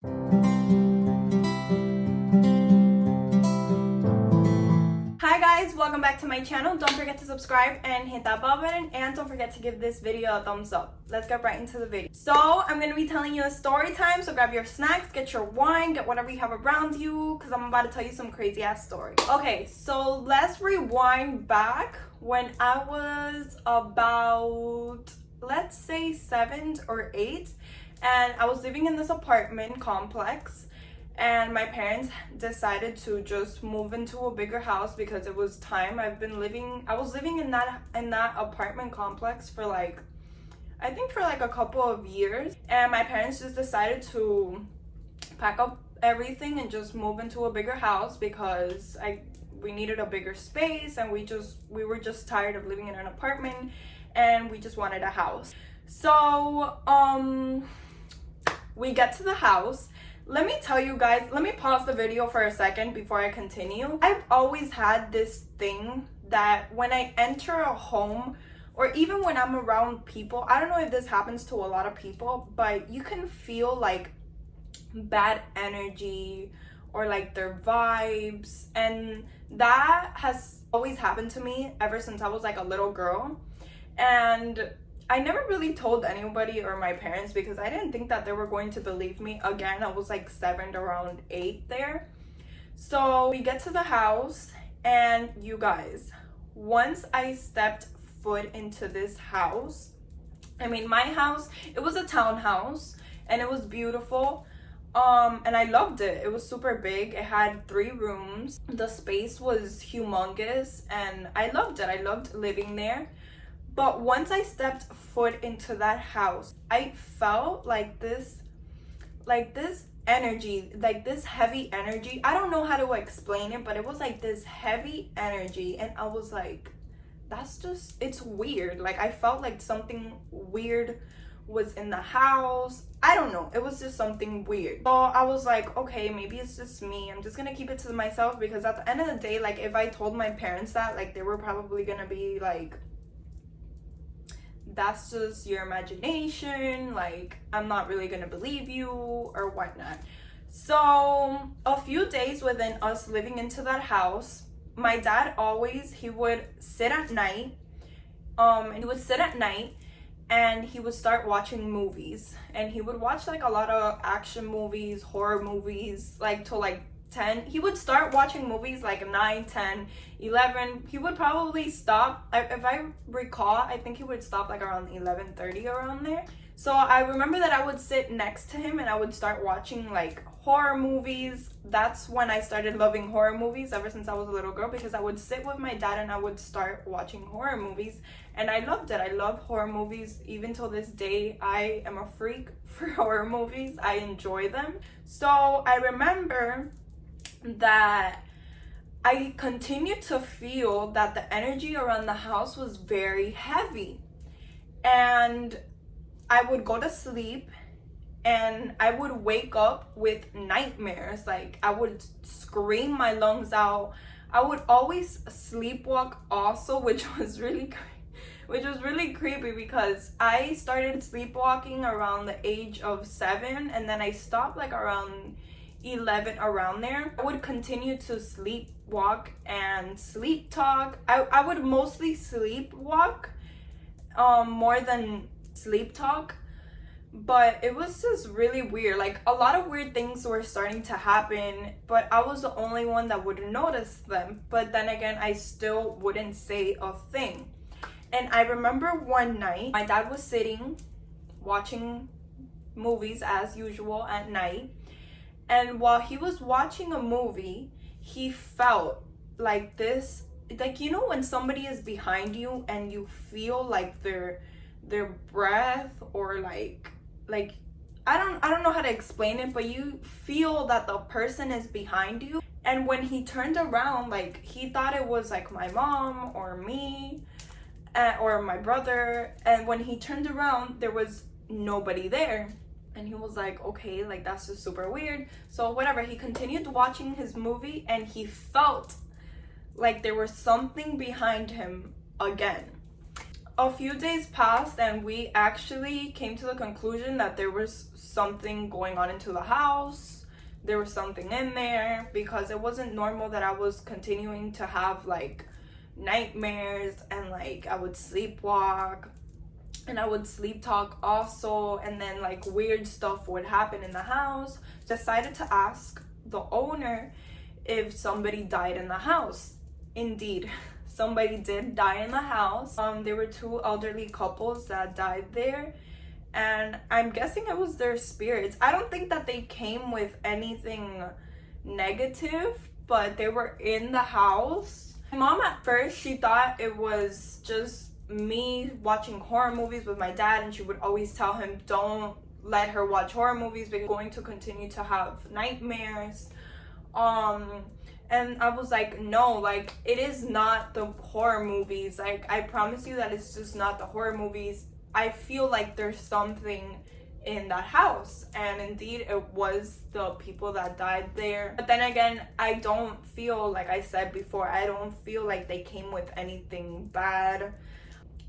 Hi guys, welcome back to my channel. Don't forget to subscribe and hit that bell button, and don't forget to give this video a thumbs up. Let's get right into the video. So I'm gonna be telling you a story time, so grab your snacks, get your wine, get whatever you have around you, because I'm about to tell you some crazy ass story. Okay, so let's rewind back when I was about, let's say 7 or 8, and I was living in this apartment complex. And my parents decided to just move into a bigger house because it was time. I was living in that apartment complex for I think for a couple of years. And my parents just decided to pack up everything and just move into a bigger house because we needed a bigger space, and we were just tired of living in an apartment, and we just wanted a house. So we get to the house. Let me tell you guys, let me pause the video for a second before I continue. I've always had this thing that when I enter a home, or even when I'm around people, I don't know if this happens to a lot of people, but you can feel like bad energy or like their vibes. And that has always happened to me ever since I was like a little girl. And I never really told anybody or my parents because I didn't think that they were going to believe me. Again, I was like 7, around 8 there. So we get to the house, and you guys, once I stepped foot into this house, I mean, my house, it was a townhouse and it was beautiful. And I loved it. It was super big. It had 3 rooms. The space was humongous and I loved it. I loved living there. But once I stepped foot into that house, I felt like this energy, like this heavy energy. I don't know how to explain it, but it was like this heavy energy. And I was like, it's weird. Like, I felt like something weird was in the house. I don't know. It was just something weird. So I was like, okay, maybe it's just me. I'm just gonna keep it to myself, because at the end of the day, like, if I told my parents that, like, they were probably gonna be like, that's just your imagination, like, I'm not really gonna believe you or whatnot. So a few days within us living into that house, my dad he would sit at night, and he would start watching movies, and he would watch like a lot of action movies, horror movies, like till like 10. He would start watching movies like 9, 10, 11. He would probably stop, if I recall, I think he would stop like around 11:30, around there. So I remember that I would sit next to him and I would start watching like horror movies. That's when I started loving horror movies, ever since I was a little girl, because I would sit with my dad and I would start watching horror movies, and I loved it. I love horror movies. Even till this day, I am a freak for horror movies. I enjoy them. So I remember that I continued to feel that the energy around the house was very heavy, and I would go to sleep and I would wake up with nightmares. Like, I would scream my lungs out. I would always sleepwalk also, which was really creepy, because I started sleepwalking around the age of 7, and then I stopped like around 11, around there. I would continue to sleepwalk and sleep talk. I would mostly sleepwalk more than sleep talk, but it was just really weird. Like, a lot of weird things were starting to happen, but I was the only one that would notice them. But then again, I still wouldn't say a thing. And I remember one night, my dad was sitting watching movies as usual at night. And while he was watching a movie, he felt like this, like, you know when somebody is behind you and you feel like their breath, or like I don't know how to explain it, but you feel that the person is behind you. And when he turned around, like, he thought it was like my mom or me, or my brother. And when he turned around, there was nobody there. And he was like, okay, like, that's just super weird. So whatever, he continued watching his movie, and he felt like there was something behind him again. a few days passed and we actually came to the conclusion that there was something going on into the house. There was something in there, because it wasn't normal that I was continuing to have like nightmares, and like I would sleepwalk and I would sleep talk also, and then like weird stuff would happen in the house. Decided to ask the owner if somebody died in the house. Indeed, somebody did die in the house. There were two elderly couples that died there, and I'm guessing it was their spirits. I don't think that they came with anything negative, but they were in the house. My mom at first, she thought it was just me watching horror movies with my dad, and she would always tell him, don't let her watch horror movies because she's going to continue to have nightmares. And I was like, no, like, it is not the horror movies. Like, I promise you that it's just not the horror movies. I feel like there's something in that house. And indeed, it was the people that died there. But then again, I don't feel, like I said before, I don't feel like they came with anything bad.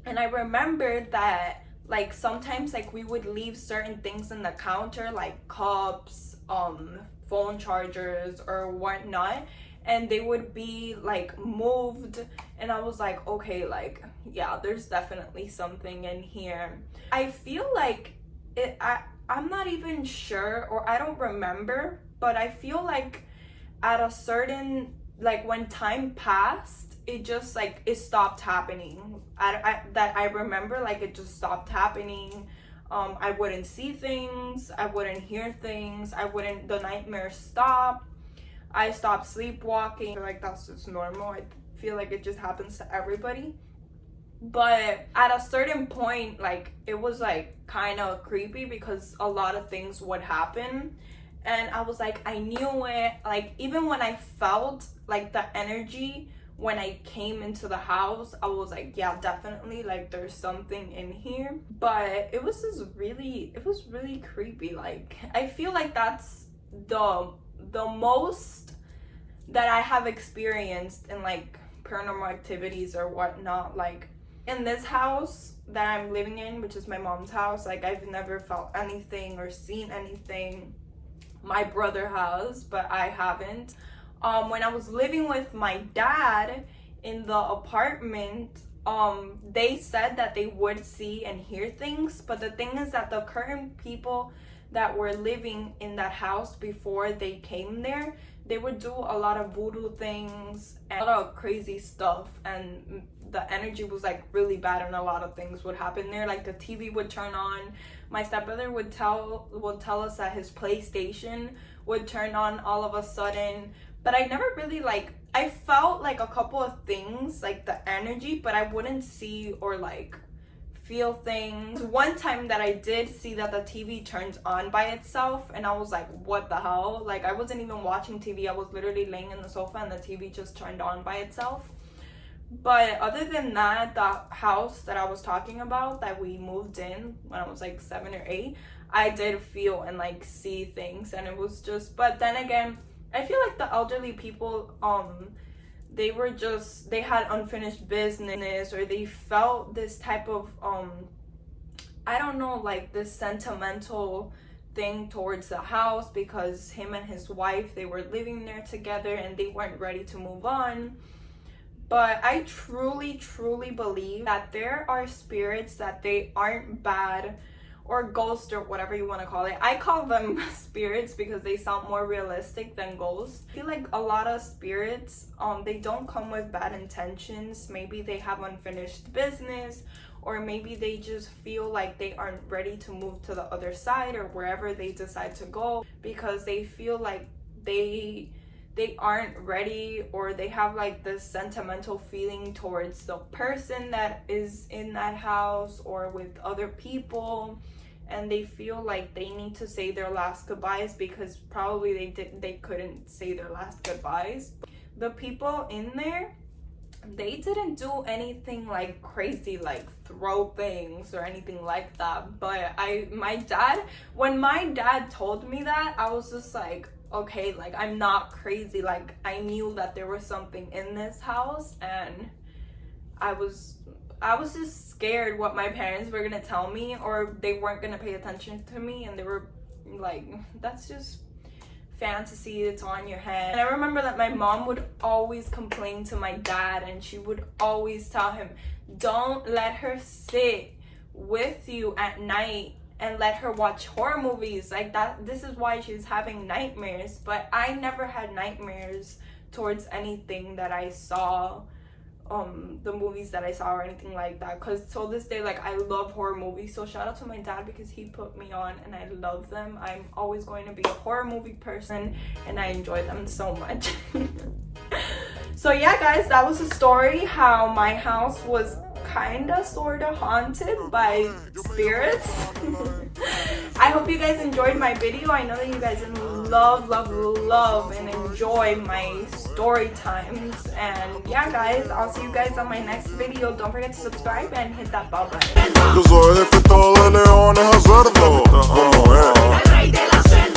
And I remembered that, like, sometimes, like, we would leave certain things in the counter, like cups, phone chargers, or whatnot, and they would be like moved, and I was like, okay, like, yeah, there's definitely something in here. I feel like I'm not even sure, or I don't remember, but I feel like at a certain, like, when time passed, it just like it stopped happening. That I remember, like, it just stopped happening. I wouldn't see things, I wouldn't hear things, the nightmares stopped. I stopped sleepwalking. I feel like that's just normal. I feel like it just happens to everybody. But at a certain point, like, it was like kind of creepy because a lot of things would happen. And I was like, I knew it. Like, even when I felt like the energy when I came into the house, I was like, yeah, definitely, like, there's something in here. But it was really creepy. Like, I feel like that's the most that I have experienced in, like, paranormal activities or whatnot. Like, in this house that I'm living in, which is my mom's house, like, I've never felt anything or seen anything. My brother has, but I haven't. When I was living with my dad in the apartment, they said that they would see and hear things, but the thing is that the current people that were living in that house before they came there, they would do a lot of voodoo things and a lot of crazy stuff, and the energy was like really bad, and a lot of things would happen there. Like, the TV would turn on. My stepbrother would tell us that his PlayStation would turn on all of a sudden. But I never really, like, I felt like a couple of things, like the energy, but I wouldn't see or like feel things. One time that I did see that the TV turns on by itself, and I was like, what the hell? Like, I wasn't even watching TV. I was literally laying in the sofa and the TV just turned on by itself. But other than that, the house that I was talking about that we moved in when I was like 7 or 8, I did feel and like see things, and it was just, but then again, I feel like the elderly people, they had unfinished business, or they felt this type of, I don't know, like this sentimental thing towards the house, because him and his wife, they were living there together and they weren't ready to move on. But I truly believe that there are spirits that they aren't bad, or ghosts, or whatever you want to call it. I call them spirits because they sound more realistic than ghosts. I feel like a lot of spirits, they don't come with bad intentions. Maybe they have unfinished business, or maybe they just feel like they aren't ready to move to the other side or wherever they decide to go, because they feel like they aren't ready, or they have like this sentimental feeling towards the person that is in that house or with other people, and they feel like they need to say their last goodbyes because probably they couldn't say their last goodbyes. The people in there, they didn't do anything like crazy, like throw things or anything like that. But when my dad told me that, I was just like, okay, like, I'm not crazy. Like, I knew that there was something in this house, and I was I was just scared what my parents were gonna tell me, or they weren't gonna pay attention to me, and they were like, that's just fantasy, it's on your head. And I remember that my mom would always complain to my dad, and she would always tell him, don't let her sit with you at night and let her watch horror movies like that. This is why she's having nightmares. But I never had nightmares towards anything that I saw, the movies that I saw or anything like that, because till this day, like, I love horror movies. So shout out to my dad, because he put me on and I love them. I'm always going to be a horror movie person, and I enjoy them so much. So yeah, guys, that was the story how my house was kinda sorta haunted by spirits. I hope you guys enjoyed my video. I know that you guys love and enjoy my story times. And yeah, guys, I'll see you guys on my next video. Don't forget to subscribe and hit that bell button.